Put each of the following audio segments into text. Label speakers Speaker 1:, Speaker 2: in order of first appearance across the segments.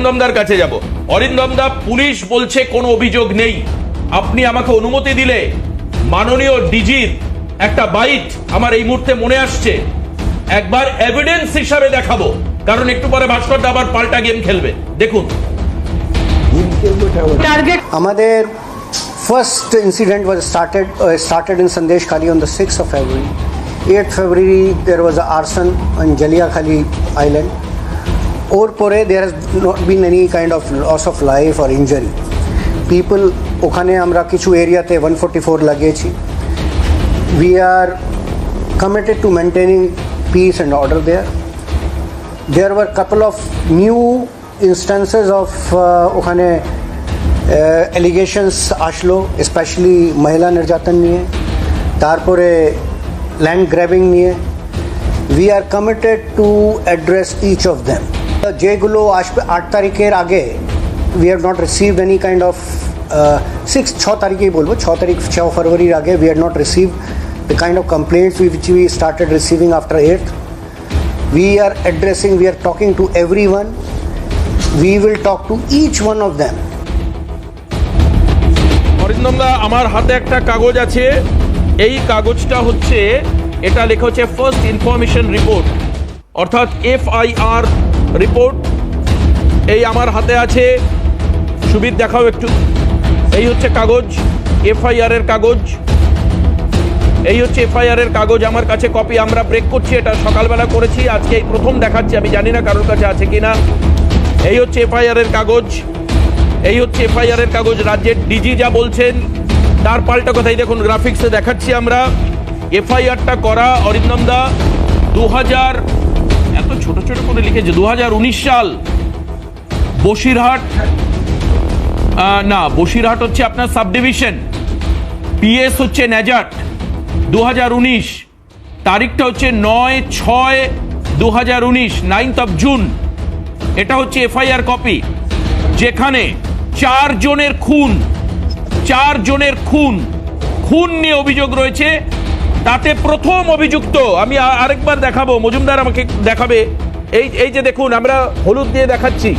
Speaker 1: অরিন্দমদার কাছে যাব। অরিন্দমদা, পুলিশ বলছে কোনো অভিযোগ নেই। আপনি আমাকে অনুমতি দিলে মাননীয় ডিজির একটা বাইট আমার এই মুহূর্তে মনে আসছে, একবার এভিডেন্স হিসাবে দেখাবো, কারণ একটু পরে ভাস্কর আবার পাল্টা গেম খেলবে। দেখুন,
Speaker 2: টার্গেট আমাদের first incident was started in Sandesh Khali on the 6th of February. 8th February there was an arson on Jalia Khali Island. Or pore there has not been any kind of loss of life or injury. People okhane amra kichu area te 144 লাগিয়েছি. We are committed to maintaining peace and order there. There were couple of new instances of okhane allegations আসলো, specially মহিলা নির্যাতন নিয়ে, তারপরে land grabbing নিয়ে। We are committed to address each of them. যেগুলো আসবে 8 তারিখের আগে, we have not received any kind of 6 তারিখেই বলবো, 6 ফরওয়ারির আগে we had not received the kind of complaints which we started receiving after 8th. We are addressing, we are talking to everyone. We will talk to each one of them.
Speaker 1: অরিন্দমদা, আমার হাতে একটা কাগজ আছে। এই কাগজটা হচ্ছে, এটা লেখা হচ্ছে ফার্স্ট ইনফরমেশন রিপোর্ট, অর্থাৎ FIR রিপোর্ট। এই আমার হাতে আছে, সুবিধ দেখাও একটু। এই হচ্ছে কাগজ, FIR এর কাগজ। এই হচ্ছে FIR এর কাগজ, আমার কাছে কপি। আমরা ব্রেক করছি, এটা সকালবেলা করেছি, আজকে এই প্রথম দেখাচ্ছি, আমি জানি না কারোর কাছে আছে কিনা। এই হচ্ছে FIR এর কাগজ, এই হচ্ছে FIR এর কাগজ। রাজ্যের ডিজি যা বলছেন তার পাল্টা কথাই দেখুন, গ্রাফিক্সে দেখাচ্ছি আমরা। FIRটা করা অরিন্দমদা 2000, এত ছোট ছোট করে লিখেছে, 2019 সাল, বসিরহাট, না বসিরহাট হচ্ছে আপনার সাব ডিভিশন, PS হচ্ছে নেজাট, 2019, তারিখটা হচ্ছে 9/6/2019, 9th of June। এটা হচ্ছে FIR কপি, যেখানে 4 জনের খুন নিয়ে অভিযোগ রয়েছে। তাতে প্রথম অভিযুক্ত, আমি আরেকবার দেখাবো, মজুমদার আমাকে দেখাবে। এই যে দেখুন, আমরা হলুদ দিয়ে দেখাচ্ছি,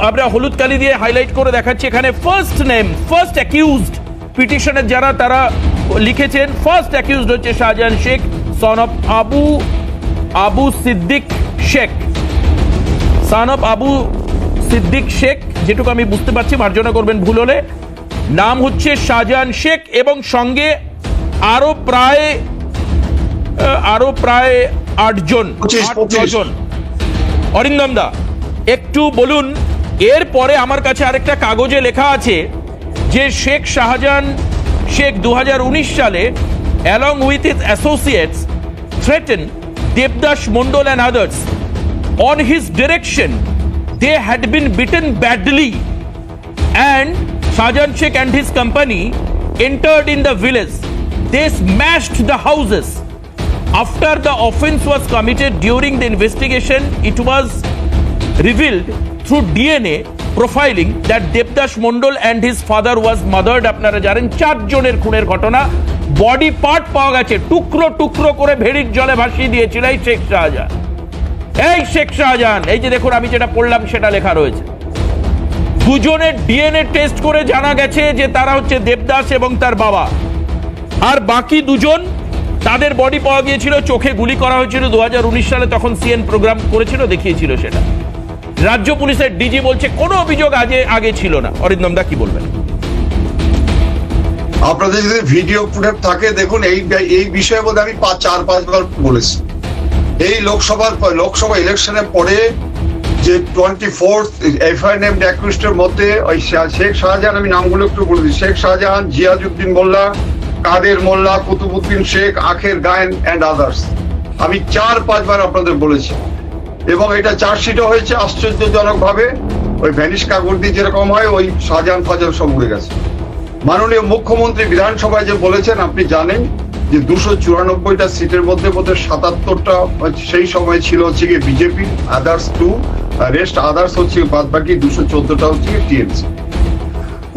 Speaker 1: আমরা হলুদ কালি দিয়ে হাইলাইট করে দেখাচ্ছি। এখানে ফার্স্ট নেম, ফার্স্ট অ্যাকিউজড, পিটিশনের যারা তারা লিখেছেন, ফার্স্ট অ্যাকিউজড হচ্ছে Shahjahan Sheikh, son of Abu Siddique Sheikh, son of Abu Siddique Sheikh, যেটুকু আমি বুঝতে পারছি, মার্জনা করবেন ভুল হলে। নাম হচ্ছে শাহজাহান শেখ, এবং সঙ্গে আরো প্রায় 8 জন। অরিন্দমদা, একটু বলুন, এরপরে আমার কাছে আরেকটা কাগজে লেখা আছে যে শেখ শাহজাহান শেখ 2019 সালে along with his associates threatened Devdas Mondal and others. On his direction, they had been beaten badly, and Shahjahan Sheikh and his company entered in the village. They smashed the houses. After the offense was committed, during the investigation, it was revealed through DNA profiling that Devdas Mondal and his father was murdered. আপনারা জানেন 4 জনের খুনের ঘটনা। Body part পাওয়া গেছে, টুকরো টুকরো করে ভেড়ির জলে ভাসিয়ে দিয়েছিল এই শেখ শাহজাহান। এই যে দেখুন, আমি যেটা পড়লাম সেটা লেখা রয়েছে। দুজনের DNA টেস্ট করে জানা গেছে যে তারা হচ্ছে দেবদাস এবং তার বাবা। আর বাকি দুজন, তাদের বডি পাওয়া গিয়েছিল, চোখে গুলি করা হয়েছিল 2019 সালে, তখন CN প্রোগ্রাম করেছিল, দেখিয়েছিল সেটা। রাজ্য পুলিশের ডিজি বলছে কোনো অভিযোগ আগে ছিল না। অরিন্দমদা, কি বলবেন?
Speaker 3: আপনাদের যদি ভিডিও ফুটেজ থাকে দেখুন, এই বিষয়ে বোধহয় আমি 4-5 বার বলেছি। এই লোকসভা ইলেকশনের পরে যে 24th FIR নেমড অ্যাকিউজডের মধ্যে ওই শেখ শাহজাহান, আমি নামগুলো একটু বলে দিই, শেখ শাহজাহান, জিয়াজউদ্দিন মোল্লা, কাদের মোল্লা, কুতুবউদ্দিন শেখ, আখের গায়েন অ্যান্ড আদার্স, আমি 4-5 বার আপনাদের বলেছি। এবং এটা চার্জশিটও হয়েছে আশ্চর্যজনক ভাবে, ওই ভ্যানিশ কাগজ দিয়ে যেরকম হয়, ওই শাহজাহান ফাজার সব উড়ে গেছে। মাননীয় মুখ্যমন্ত্রী বিধানসভায় যে বলেছেন, আপনি জানেন যে 294টা সিটের মধ্যে বোধহয় 77টা সেই সময় ছিল হচ্ছে গিয়ে বিজেপি, আদার্স 2, রেস্ট আদার্স হচ্ছে বাদ বাকি 214টা হচ্ছে TMC।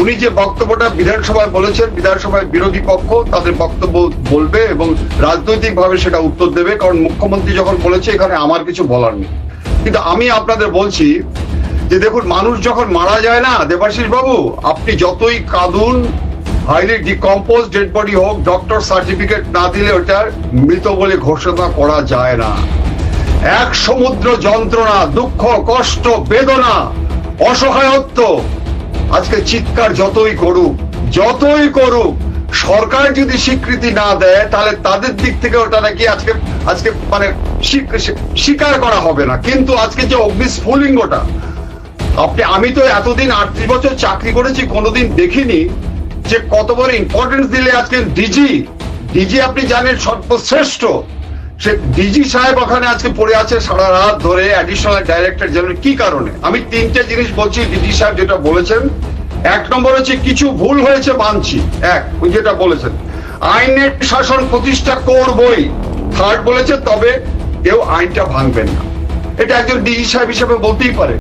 Speaker 3: উনি যে বক্তব্যটা বিধানসভায় বলেছেন, বিধানসভায় বিরোধী পক্ষ তাদের বক্তব্য বলবে এবং রাজনৈতিকভাবে সেটা উত্তর দেবে, কারণ মুখ্যমন্ত্রী যখন বলেছে এখানে আমার কিছু বলার নেই। কিন্তু আমি আপনাদের বলছি যে দেখুন মানুষ যখন মারা যায় না দেবাশিস বাবু, আপনি যতই কাঁদুন, হাইলি ডিকম্পোজ ডেড বডি হোক, ডক্টর সার্টিফিকেট না দিলে ওটা মৃত বলে ঘোষণা করা যায় না। এক সমুদ্র যন্ত্রণা, দুঃখ, কষ্ট, বেদনা, অসহায়ত্ব, আজকে চিৎকার যতই করুক, সরকার যদি স্বীকৃতি না দেয় তাহলে তাদের দিক থেকে ওটা নাকি আজকে মানে স্বীকার করা হবে না। কিন্তু আজকে যে অগ্নিস্ফুলিঙ্গটা, আমি তো এতদিন 38 বছর চাকরি করেছি, কোনোদিন দেখিনি যে কত বড় ইম্পর্টেন্স দিলে আজকে ডিজি আপনি জানেন সর্বশ্রেষ্ঠ, সে ডিজি সাহেব ওখানে আজকে পড়ে আছে সারা রাত ধরে অ্যাডিশনাল ডাইরেক্টর জেনারেল। কি কারণে? আমি 3টে জিনিস বলছি ডিজি সাহেব যেটা বলেছেন। 1 নম্বর হচ্ছে কিছু ভুল হয়েছে মানছি, ওই যেটা বলেছেন আইনের শাসন প্রতিষ্ঠা করবই। 3rd বলেছে তবে কেউ আইনটা ভাঙবেন না। এটা একজন ডিজি সাহেব হিসেবে বলতেই পারে।